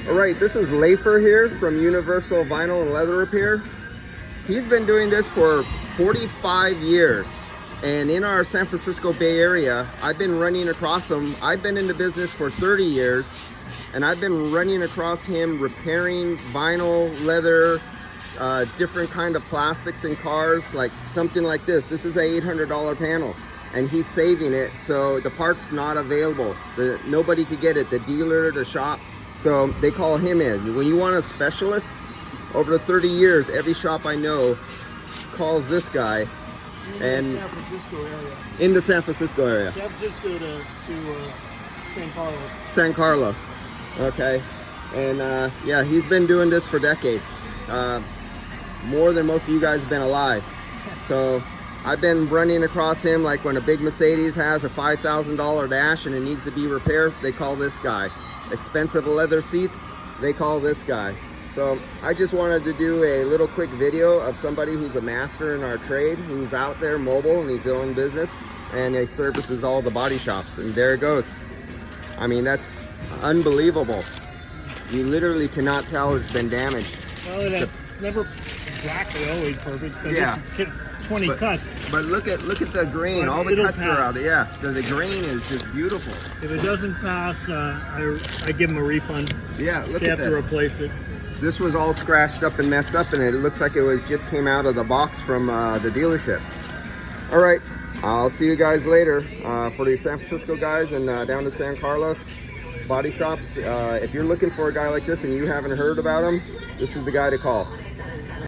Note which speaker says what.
Speaker 1: All right, this is Lafer here from Universal Vinyl and Leather Repair. He's been doing this for 45 years. And in our San Francisco Bay Area, I've been running across him. I've been in the business for 30 years, and I've been running across him repairing vinyl, leather, different kind of plastics in cars, like something like this. This is a $800 panel, and he's saving it, so the part's not available. Nobody could get it, the dealer, the shop, so they call him in. When you want a specialist, over the 30 years, every shop I know calls this guy. And
Speaker 2: San Francisco area.
Speaker 1: In the San Francisco area.
Speaker 2: San Francisco to San Carlos.
Speaker 1: San Carlos, okay. And yeah, he's been doing this for decades. More than most of you guys have been alive. So I've been running across him, like when a big Mercedes has a $5,000 dash and it needs to be repaired, they call this guy. Expensive leather seats, they call this guy. So I just wanted to do a little quick video of somebody who's a master in our trade, who's out there mobile and he's own business, and he services all the body shops. And there it goes. I mean, that's unbelievable. You literally cannot tell it's been damaged.
Speaker 2: Well, it's never exactly always perfect, but
Speaker 1: yeah.
Speaker 2: 20 cuts.
Speaker 1: But look at the grain. All the cuts are out there. Yeah, the grain is just beautiful.
Speaker 2: If it doesn't pass, I give them a refund.
Speaker 1: Yeah, look
Speaker 2: they
Speaker 1: at this.
Speaker 2: They have to replace it.
Speaker 1: This was all scratched up and messed up, and it looks like it just came out of the box from the dealership. All right, I'll see you guys later for the San Francisco guys and down to San Carlos body shops. If you're looking for a guy like this and you haven't heard about him, this is the guy to call.